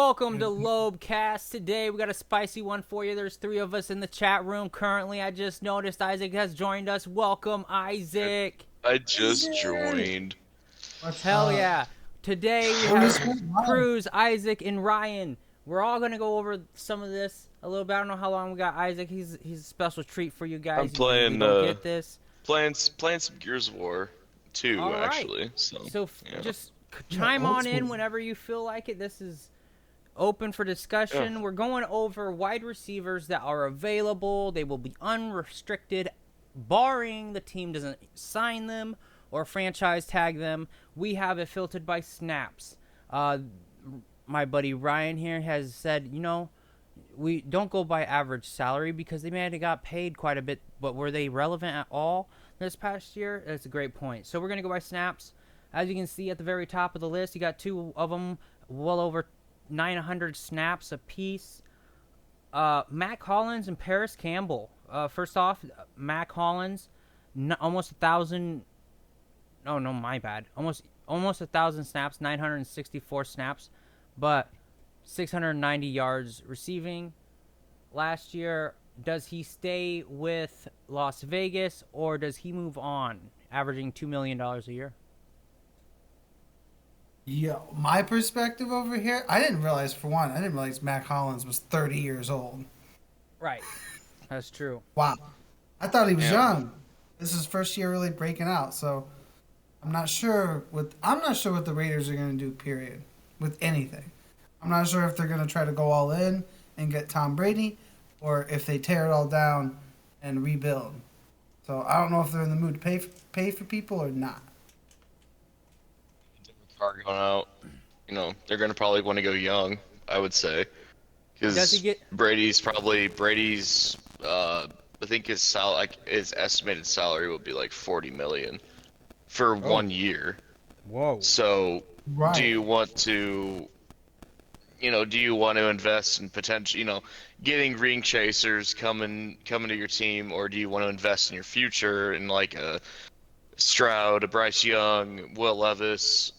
Welcome to LOBE Casts. Today we got a spicy one for you. There's 3 of us in the chat room currently. I just noticed Isaac has joined us. Welcome, Isaac. I just joined. Hell yeah. Today we have Cruz, Isaac, and Ryan. We're all going to go over some of this a little bit. I don't know how long we got Isaac. He's a special treat for you guys. I'm playing, you don't get this. playing some Gears of War 2, All right. actually. So yeah. Just chime on in whenever you feel like it. This is open for discussion. Yeah. We're going over wide receivers that are available. They will be unrestricted, barring the team doesn't sign them or franchise tag them. We have it filtered by snaps. My buddy Ryan here has said, we don't go by average salary because they may have got paid quite a bit, but were they relevant at all this past year? That's a great point. So we're going to go by snaps. As you can see at the very top of the list, you got 2 of them well over 900 snaps apiece. Mac Hollins and Paris Campbell. First off, Mac Hollins, almost 1,000. Oh no, my bad. Almost 1,000 snaps, 964 snaps, but 690 yards receiving last year. Does he stay with Las Vegas or does he move on, averaging $2 million a year? Yo, my perspective over here, I didn't realize Mac Hollins was 30 years old. Right. That's true. Wow. I thought he was young. This is first year really breaking out, so I'm not sure what the Raiders are going to do, period, with anything. I'm not sure if they're going to try to go all in and get Tom Brady or if they tear it all down and rebuild. So I don't know if they're in the mood to pay for people or not. Car going out, they're going to probably want to go young, I would say. Because Brady's, I think his estimated salary will be like $40 million for 1 year. Whoa. So, Right. do you want to invest in potential, getting ring chasers coming to your team, or do you want to invest in your future in like a Stroud, a Bryce Young, Will Levis,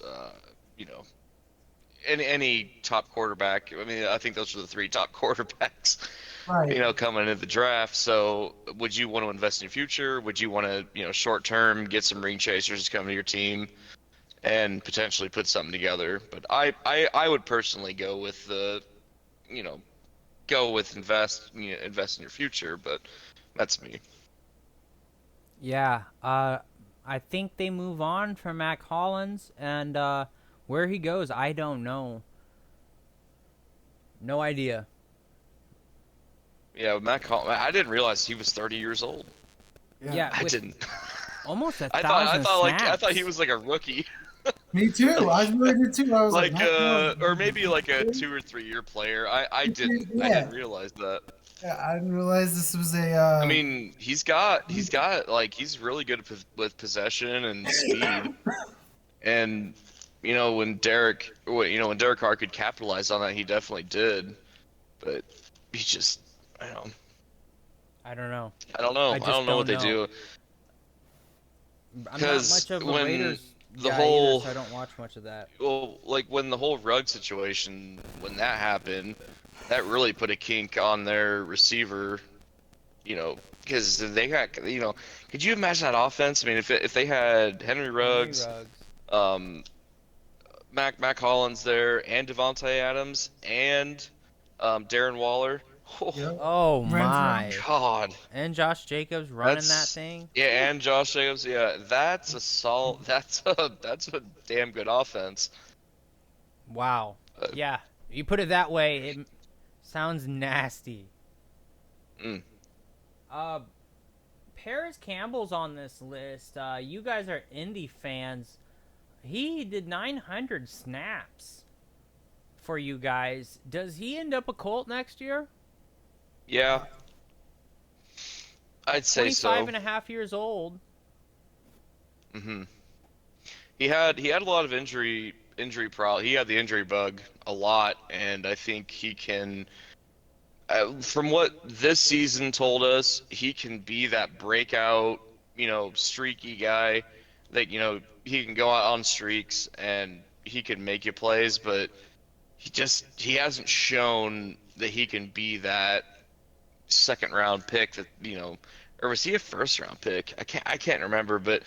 any top quarterback? I mean, I think those are the 3 top quarterbacks, Right. coming into the draft. So would you want to invest in your future? Would you want to, short term, get some ring chasers to come to your team and potentially put something together? But I would personally go with invest in your future, but that's me. Yeah. I think they move on from Mac Hollins, and where he goes, I don't know. No idea. Yeah, Mac Hollins, I didn't realize he was 30 years old. Yeah, I didn't. Almost 1,000 I thought he snaps. was like a rookie. Me too. I really did too. I was like, or maybe like a 2 or 3 year player. I didn't realize that. Yeah, I didn't realize this was a. I mean, he's really good with possession and speed, and when Derek Carr could capitalize on that, he definitely did. But he just, I don't know. I don't know. I don't know what they do. I'm not much of a Raiders the guy whole either, so I don't watch much of that. Well, like when the whole rug situation, when that happened, that really put a kink on their receiver, because they got, could you imagine that offense? I mean, if they had Henry Ruggs, Mac Hollins there, and Devontae Adams, and Darren Waller. Oh my God! And Josh Jacobs running that thing. Yeah, and Josh Jacobs. Yeah, that's a solid. That's a damn good offense. Wow. Yeah, you put it that way, it sounds nasty. Paris Campbell's on this list. You guys are Indy fans. He did 900 snaps for you guys. Does he end up a Colt next year? Yeah, I'd say so. 25 and a half years old. He had a lot of injury problem. He had the injury bug a lot, and I think he can. From what this season told us, he can be that breakout, streaky guy that he can go out on streaks and he can make you plays, but he hasn't shown that he can be that second round pick that, or was he a first round pick? I can't remember, but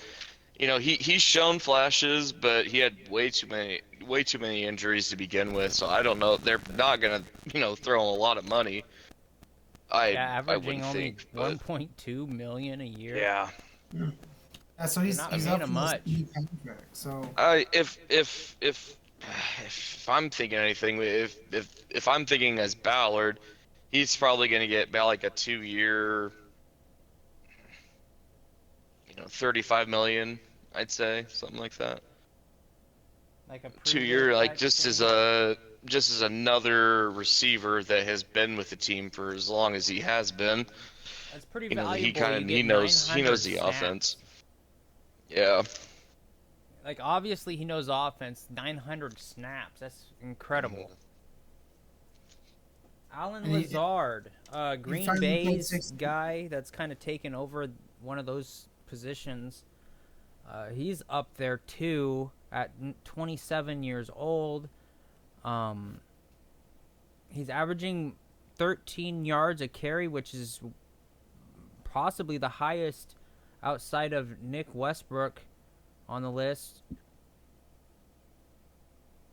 he's shown flashes, but he had way too many injuries to begin with, so I don't know. They're not gonna, throw him a lot of money. Yeah, I averaging wouldn't only think, but 1.2 million a year. yeah. Yeah, so They're he's not he's paying up him for this much. new contract. So If I'm thinking anything, if I'm thinking as Ballard, he's probably gonna get about like a 2 year, 35 million, I'd say, something like that. Like a 2 year, like type thing. just as another receiver that has been with the team for as long as he has been. That's pretty That he valuable. You kind of get he knows 900 the offense. snaps. Yeah. Like obviously he knows offense. 900 snaps. That's incredible. Mhm. Alan and Lazard, he Green finally played Bay's 6. guy that's kind of taken over one of those positions. He's up there too at 27 years old. Um, he's averaging 13 yards a carry, which is possibly the highest outside of Nick Westbrook on the list.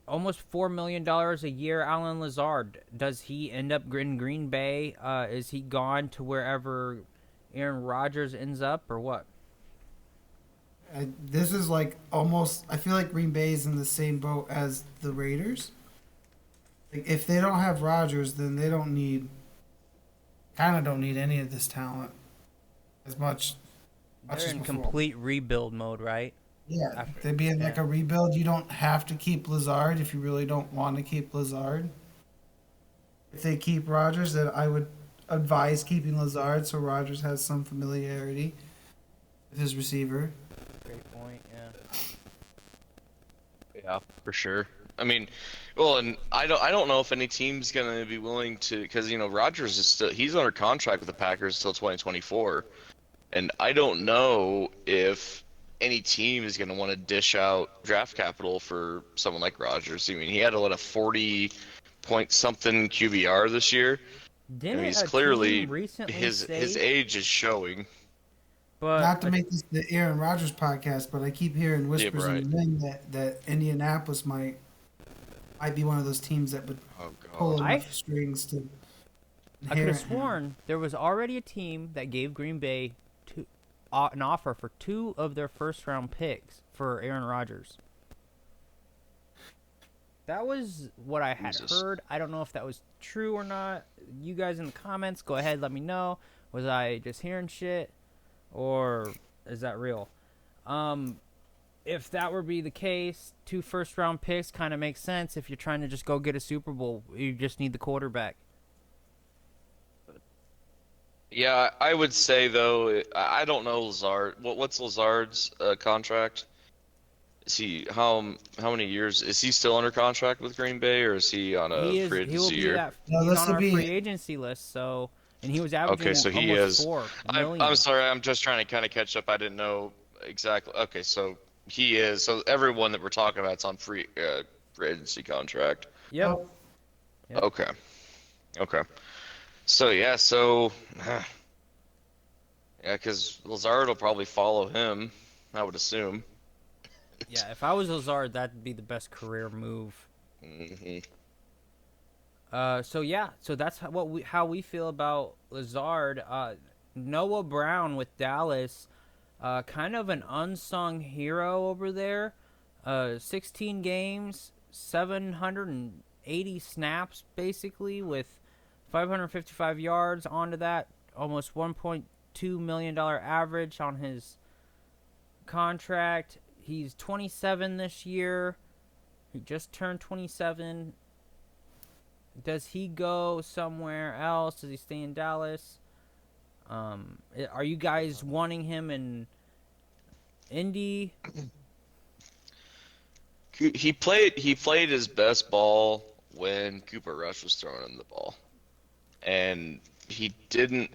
Almost $4 million a year. Alan Lazard. Does he end up in Green Bay? Is he gone to wherever Aaron Rodgers ends up, or what? This is like almost. I feel like Green Bay is in the same boat as the Raiders. Like if they don't have Rodgers, then they don't need. Kind of don't need any of this talent as much. Much They're as in before. complete rebuild mode, right? Yeah, After, they'd be in like yeah. a rebuild. You don't have to keep Lazard if you really don't want to keep Lazard. If they keep Rodgers, then I would advise keeping Lazard so Rodgers has some familiarity with his receiver. Great point. Yeah. Yeah, for sure. I mean, well, and I don't know if any team's gonna be willing to, because Rodgers is he's under contract with the Packers till 2024, and I don't know if any team is gonna want to dish out draft capital for someone like Rodgers. I mean, he had a 40 point something QBR this year. I mean, Didn't he's a team clearly recently his say? age is showing. But Not to make this the Aaron Rodgers podcast, but I keep hearing Yeah, whispers right. in the wind that Indianapolis might be one of those teams that would Oh pull God. enough strings to I could have inherit him. sworn there was already a team that gave Green Bay an offer for 2 of their first round picks for Aaron Rodgers. That was what I had Jesus. heard. I don't know if that was true or not. You guys in the comments, go ahead, let me know. Was I just hearing shit, or is that real? If that were be the case, 2 first round picks kind of makes sense. If you're trying to just go get a Super Bowl, you just need the quarterback. Yeah, I would say though, I don't know Lazard. What's Lazard's contract? Is he how many years is he still under contract with Green Bay, or is he on a He is. free He will agency be year? that. No, He's this on will our be. free agency list. So, and he was Okay, averaging so he almost is. 4 million. I'm sorry, I'm just trying to kind of catch up. I didn't know exactly. Okay, so he is. So everyone that we're talking about is on free agency contract. Yep. Oh, Yep. Okay, okay. So yeah, so yeah, because Lazard will probably follow him, I would assume. Yeah. If I was Lazard, that'd be the best career move. Hmm. So yeah. So that's how we feel about Lazard. Noah Brown with Dallas. Kind of an unsung hero over there. 16 games, 780 snaps, basically, with 555 yards. Onto that, almost $1.2 million average on his contract. He's 27 this year. He just turned 27. Does he go somewhere else? Does he stay in Dallas? Are you guys wanting him in Indy? He played his best ball when Cooper Rush was throwing him the ball, and he didn't.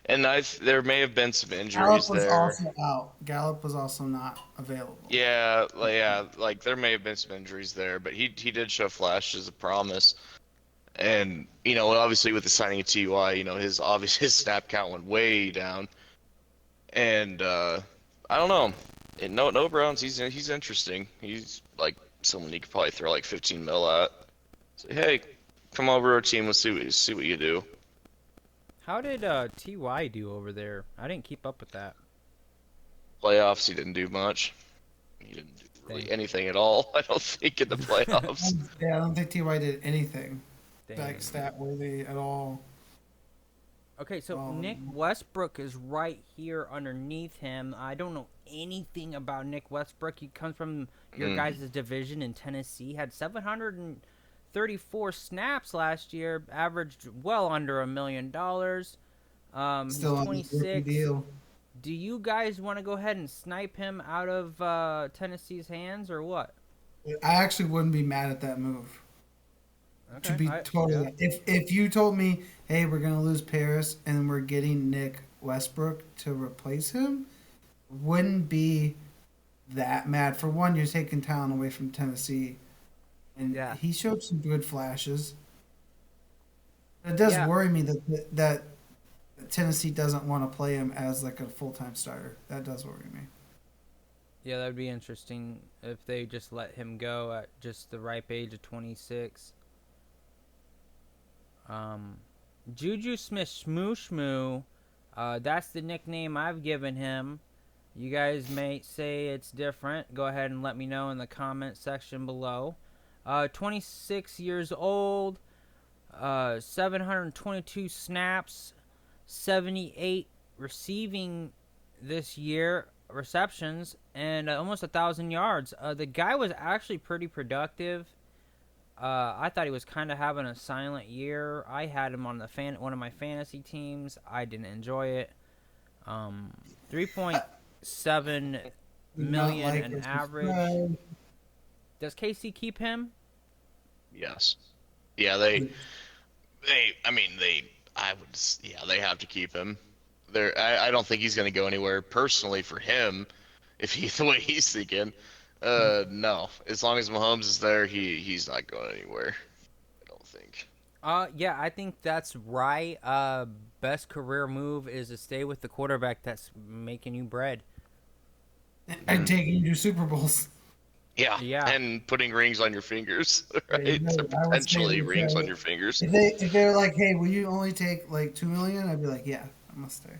And there may have been some Gallup injuries was there. also out. Gallup was also not available. Yeah, like there may have been some injuries there, but he did show flashes of promise. And obviously with the signing of Ty, his snap count went way down. And I don't know. No Browns. He's interesting. He's like someone you could probably throw like 15 mil at. Say, hey, come over to our team. Let's see what you do. How did Ty do over there? I didn't keep up with that. Playoffs, he didn't do much. He didn't do really anything at all. I don't think in the playoffs. Yeah, I don't think Ty did anything Dang. like stat worthy at all. Okay, so Nick Westbrook is right here underneath him. I don't know anything about Nick Westbrook. He comes from your guys' division in Tennessee. Had 734 snaps last year, averaged well under $1 million. Still He's on the rookie 26. deal. Do you guys want to go ahead and snipe him out of Tennessee's hands or what? I actually wouldn't be mad at that move. Okay, To be totally, if you told me, hey, we're gonna lose Paris and we're getting Nick Westbrook to replace him, wouldn't be that mad. For one, you're taking talent away from Tennessee, and he showed some good flashes. It does worry me that Tennessee doesn't want to play him as like a full-time starter. That does worry me. Yeah, that would be interesting if they just let him go at just the ripe age of 26. Juju Smith-Shmoo, that's the nickname I've given him. You guys may say it's different. Go ahead and let me know in the comment section below. 26 years old, 722 snaps, 78 receiving this year, receptions, and almost 1,000 yards. The guy was actually pretty productive. I thought he was kind of having a silent year. I had him on one of my fantasy teams. I didn't enjoy it. 3.7 million an average. Does KC keep him? Yes. Yeah, they have to keep him. I don't think he's going to go anywhere personally for him, if he's the way he's thinking. No. As long as Mahomes is there, he's not going anywhere. I don't think. Yeah, I think that's right. Best career move is to stay with the quarterback that's making you bread. And taking you to Super Bowls. Yeah. And putting rings on your fingers, right? Potentially rings on your fingers. If they're like, hey, will you only take like $2 million? I'd be like, yeah, I must stay.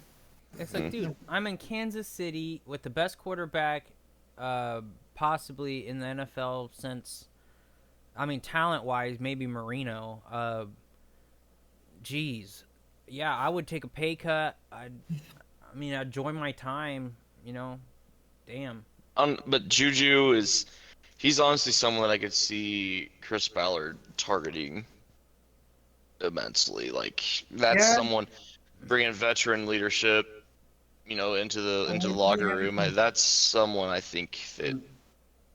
It's like, dude, I'm in Kansas City with the best quarterback, possibly in the NFL since, talent-wise, maybe Marino. Geez, yeah, I would take a pay cut. I'd join my time. Damn. But Juju he's honestly someone that I could see Chris Ballard targeting immensely. Like that's someone bringing veteran leadership, into the locker room. That's someone I think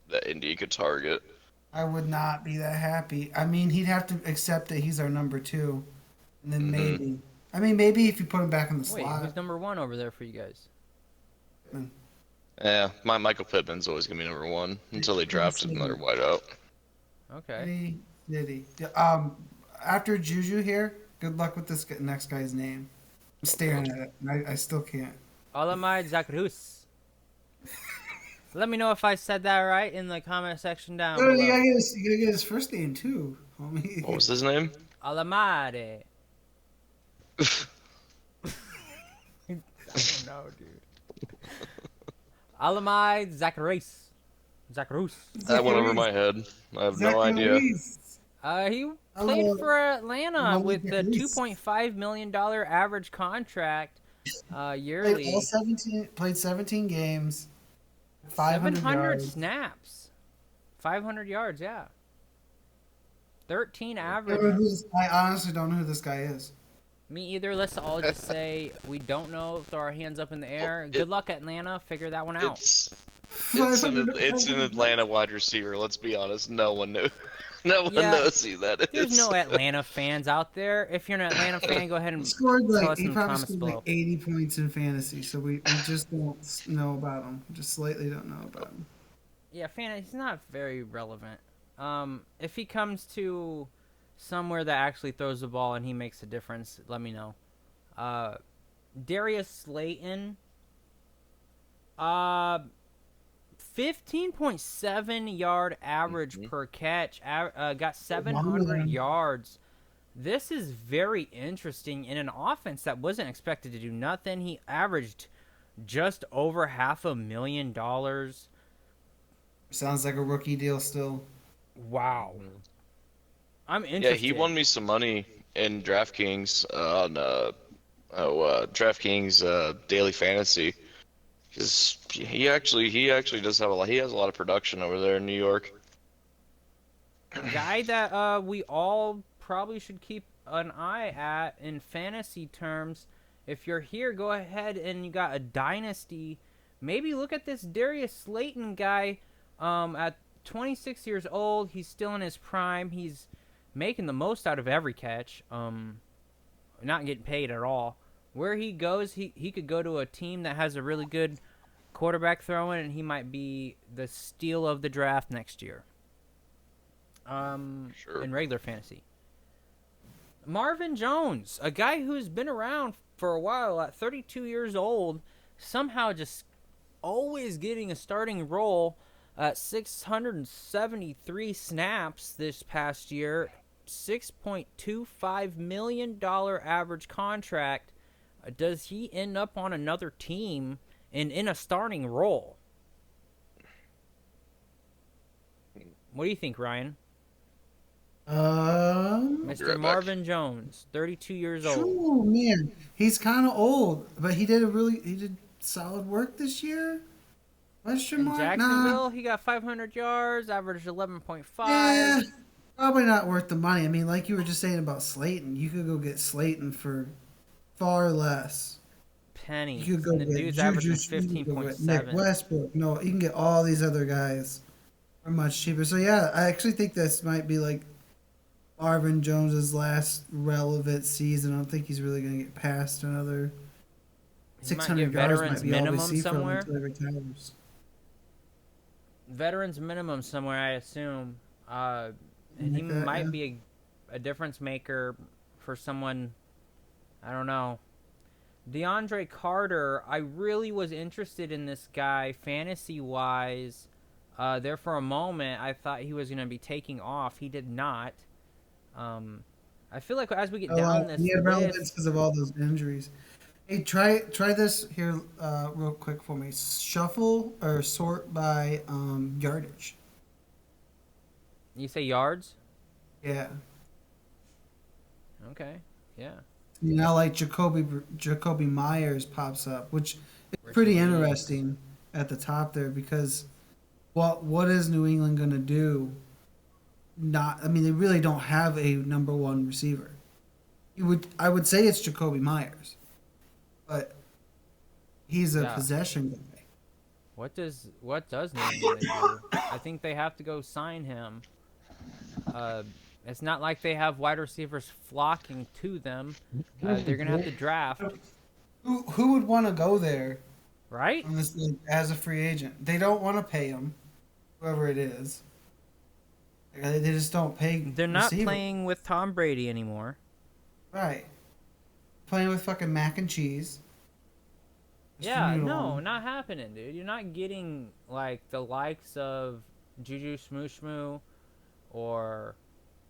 that Indy could target. I would not be that happy. He'd have to accept that he's our number 2, and then maybe. Maybe if you put him back in the slot. Wait, who's number 1 over there for you guys? Yeah, my Michael Pittman's always gonna be number 1 until they draft another wideout. Okay. After Juju here, good luck with this next guy's name. I'm staring at it. I still can't. Olamide Zacchaeus. Let me know if I said that right in the comment section down below. You gotta get his first name too, homie. What was his name? Olamide. I don't know, dude. Olamide Zacchaeus. That went over my head. I have no idea. He played for Atlanta with a $2.5 million average contract yearly. Played 17 games. 700 snaps. 500 yards, yeah. 13 average. I honestly don't know who this guy is. Me either. Let's all just say we don't know. Throw our hands up in the air. Good luck, Atlanta. Figure that one out. It's an Atlanta wide receiver. Let's be honest. No one knew. No one Yeah, knows who that there's is. no Atlanta fans out there. If you're an Atlanta fan, go ahead He and scored tell like us he in the probably comments scored like below. 80 points in fantasy, so we just don't know about him. Just slightly don't know about him. Yeah, he's not very relevant. If he comes to somewhere that actually throws the ball and he makes a difference, let me know. Darius Slayton, uh, 15.7 yard average per catch. Got 700 yards. This is very interesting in an offense that wasn't expected to do nothing. He averaged just over $500,000. Sounds like a rookie deal still. Wow. I'm Yeah, he interested. won me some money in DraftKings on DraftKings daily fantasy because he actually does have a lot. He has a lot of production over there in New York. Guy that we all probably should keep an eye at in fantasy terms. If you're here, go ahead and you got a dynasty. Maybe look at this Darius Slayton guy. At 26 years old, he's still in his prime. He's making the most out of every catch. Not getting paid at all. Where he goes, he could go to a team that has a really good quarterback throwing, and he might be the steal of the draft next year. Sure. In regular fantasy. Marvin Jones, a guy who's been around for a while at 32 years old, somehow just always getting a starting role at 673 snaps this past year, $6.25 million average contract. Does he end up on another team and in a starting role? What do you think, Ryan? Mr. Right Marvin back. Jones, 32 years old. Oh man, he's kind of old, but he did solid work this year. Question In mark? Jacksonville, he got 500 yards, averaged 11.5 Yeah, probably not worth the money. I mean, like you were just saying about Slayton, you could go get Slayton for far less. pennies. You could go And the get dude's Juju, averaging you could go get Nick 15.7. Westbrook. No, you can get all these other guys for much cheaper. So yeah, I actually think this might be like Marvin Jones's last relevant season. I don't think he's really going to get past another He might 600 get yards. veterans Might be all we minimum see from him somewhere. until he retires. Veterans minimum somewhere, I assume. And he Like that, might yeah. be a difference maker for someone. I don't know. DeAndre Carter, I really was interested in this guy fantasy wise. There for a moment, I thought he was going to be taking off. He did not. I feel like as we get down this He had relevance list, because of all those injuries. Hey, try this here real quick for me. Shuffle or sort by yardage. you say yards? Yeah. Okay, yeah. You know, like Jacoby Myers pops up, which is pretty Rashid. interesting at the top there because what is New England going to do? Not, I mean, they really don't have a number one receiver. I would say it's Jacoby Myers, but he's a Yeah. possession guy. What does New England do? I think they have to go sign him. It's not like they have wide receivers flocking to them. They're gonna have to draft, Who would want to go there right? on this league as a free agent? They don't want to pay him, whoever it is. They just don't pay. They're not receiver. playing with Tom Brady anymore. Right. Playing with fucking mac and cheese. Mr. Yeah, Noodle. no, not happening, dude. You're not getting like the likes of Juju Smooshmoo or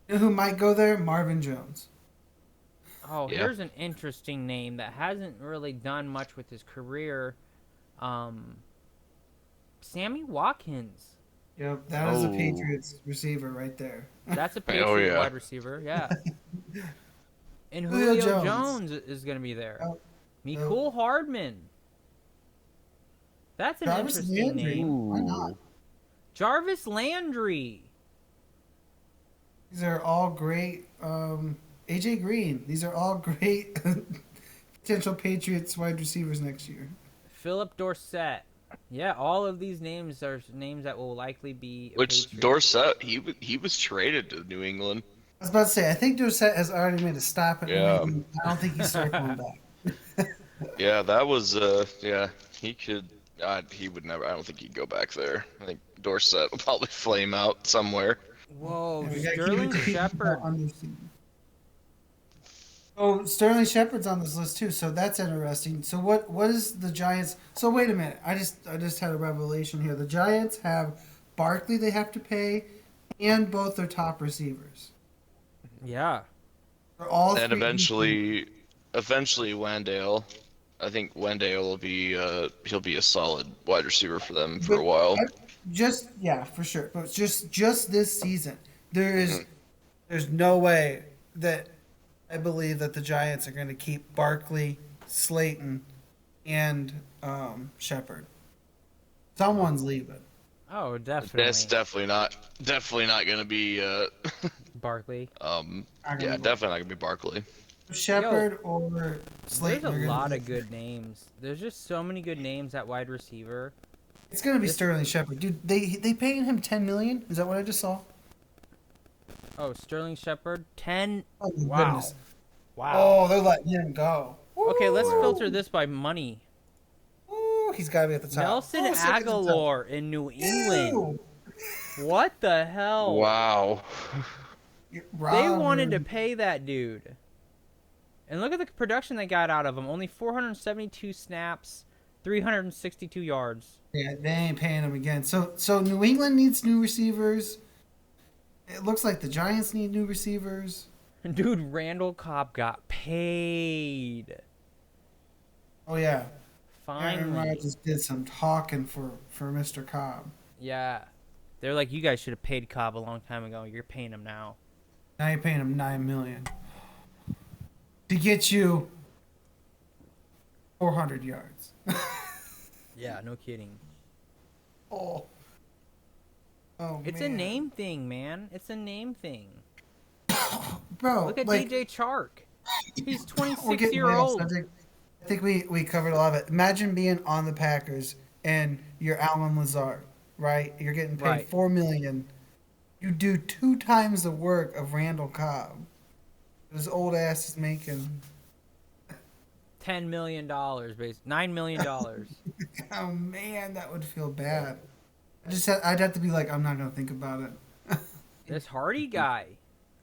You know who might go there? Marvin Jones. oh, Yeah. here's an interesting name that hasn't really done much with his career. Sammy Watkins. Yep, that is a Oh. Patriots receiver right there. That's a Oh, Patriot yeah. wide receiver, yeah. And Julio Julio Jones. Jones is going to be there. Oh, Mecole Hardman. That's an Jarvis interesting Landry. name. Why not? Jarvis Landry. These are all great. AJ Green. These are all great potential Patriots wide receivers next year. Philip Dorsett. Yeah, all of these names are names that will likely be a Which Patriot. Dorsett, he was traded to New England. I was about to say, I think Dorsett has already made a stop at New Yeah. England. I don't think he's circling back. Yeah, that was yeah, he could he would never I don't think he'd go back there. I think Dorsett will probably flame out somewhere. Whoa, Yeah, we gotta keep Sterling the people Shepard. under siege. Oh, Sterling Shepard's on this list too, so that's interesting. So what is the Giants? So wait a minute, I just had a revelation here. The Giants have Barkley they have to pay, and both their top receivers. Yeah. For all And three. eventually Wandale. I think Wandale will be he'll be a solid wide receiver for them for a But while. just yeah, for sure. But just this season, Mhm. there's no way that I believe that the Giants are going to keep Barkley, Slayton, and Shepard. Someone's leaving. Oh, That's definitely. definitely not gonna be Barkley. yeah, definitely not gonna be Barkley. Shepard or There's Slayton a are going lot to of good names. There's just so many good names at wide receiver. It's going to be This- Sterling Shepard. Dude, they paying him 10 million? Is that what I just saw? Oh, Sterling Shepard, 10. Oh, my Wow. goodness. Wow. Oh, they're letting him go. Okay, let's Ooh. filter this by money. Ooh, he's got to be at the top. Nelson Oh, second to the top. Aguilar in New England. Ew. What the hell? Wow. They Robert. wanted to pay that dude. And look at the production they got out of him. Only 472 snaps, 362 yards. Yeah, they ain't paying him again. So New England needs new receivers. It looks like the Giants need new receivers. Dude, Randall Cobb got paid. Oh yeah, Aaron Finally. Rodgers did some talking for Mr. Cobb. Yeah. They're like, you guys should have paid Cobb a long time ago. You're paying him now. Now you're paying him $9 million to get you 400 yards. Yeah, no kidding. Oh. Oh, It's man. a name thing, man. It's a name thing. Bro, Look at like, DJ Chark. He's we're 26 getting year way off old. subject. I think we covered a lot of it. Imagine being on the Packers and you're Alan Lazard, right? You're getting paid Right. $4 million. You do 2 times the work of Randall Cobb. His old ass is making. $10 million, basically. $9 million. Oh man, that would feel bad. I'd have to be like, I'm not gonna think about it. This Hardy guy,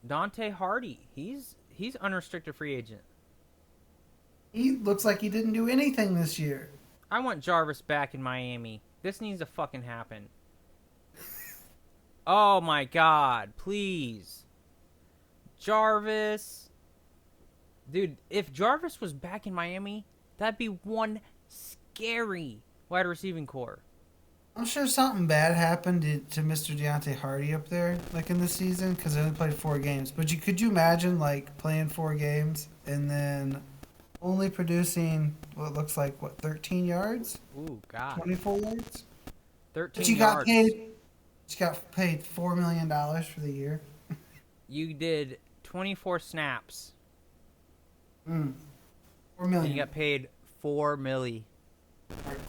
Dante Hardy, he's unrestricted free agent. He looks like he didn't do anything this year. I want Jarvis back in Miami. This needs to fucking happen. Oh my god, please. Jarvis. Dude, if Jarvis was back in Miami, that'd be one scary wide receiving core. I'm sure something bad happened to Mr. Deontay Hardy up there, like in this season, because he only played 4 games. But could you imagine like playing 4 games and then only producing what looks like 13 yards, Ooh, god. 24 yards? 13 But you yards. got paid $4 million for the year. You did 24 snaps. 4 And million. you got paid $4 million.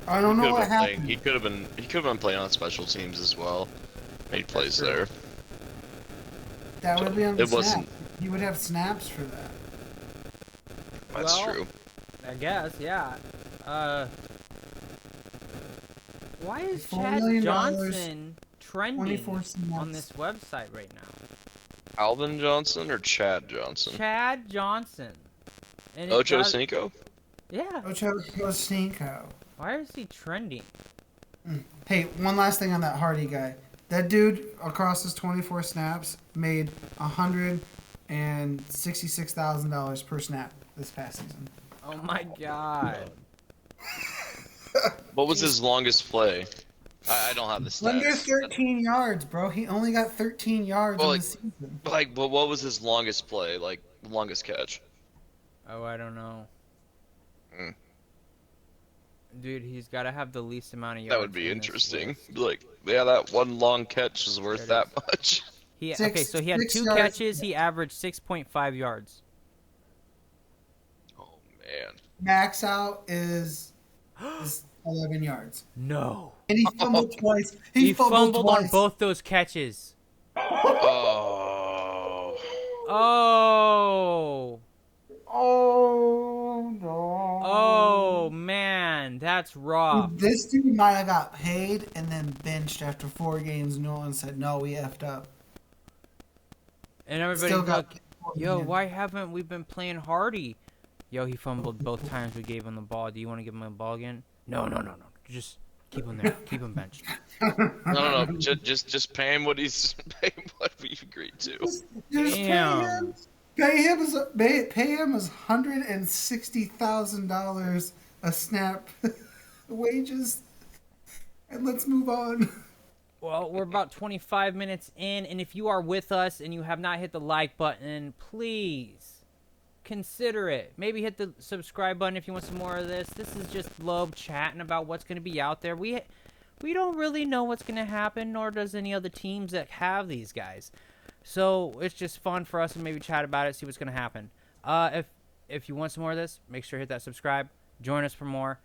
I don't know Could've what been playing- happened. He could have been playing on special teams as well. Made plays true. there. That would be on the It wasn't- snap. He would have snaps for that. That's Well, true. I guess, yeah. Why is $4 Chad million, Johnson trending 24 snaps. on this website right now? Alvin Johnson or Chad Johnson? Chad Johnson. And it Ocho does- Cinco? Yeah. Ocho Cinco. Why is he trending? Hey, one last thing on that Hardy guy. That dude across his 24 snaps made $166,000 per snap this past season. Oh my god. What was his longest play? I don't have the stats. Under 13 yards, bro. He only got 13 yards Well, in like- the season. But what was his longest play? Like longest catch? Oh, I don't know. Mm. Dude, he's got to have the least amount of yards. That would be in this interesting. list. Like, yeah, that one long catch is worth There it that much. Okay, so he had 6 2 yards. catches. He averaged 6.5 yards. Oh man. Max out is 11 yards. No. And he fumbled twice. He fumbled fumbled on twice. both those catches. Oh. Oh. Oh, no. Oh, man. That's rough. Dude, this dude might have got paid and then benched after 4 games. No one said, no, we effed up. And everybody Still like, got paid for it, yo, man. why haven't we been playing Hardy? Yo, he fumbled both times we gave him the ball. Do you want to give him a ball again? No. Just keep him there. Keep him benched. No. Just pay him what he's pay him what we agreed to. Just Damn. pay him as $160,000 a snap wages, and let's move on. Well, we're about 25 minutes in, and if you are with us and you have not hit the like button, please consider it. Maybe hit the subscribe button if you want some more of this. This is just Lobe chatting about what's going to be out there. We don't really know what's going to happen, nor does any other teams that have these guys. So it's just fun for us to maybe chat about it, see what's going to happen. If you want some more of this, make sure to hit that subscribe. Join us for more.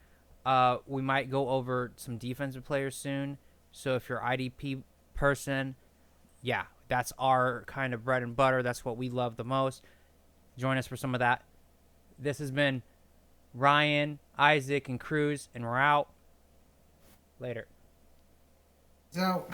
We might go over some defensive players soon. So if you're IDP person, yeah, that's our kind of bread and butter. That's what we love the most. Join us for some of that. This has been Ryan, Isaac, and Cruz, and we're out. Later. So.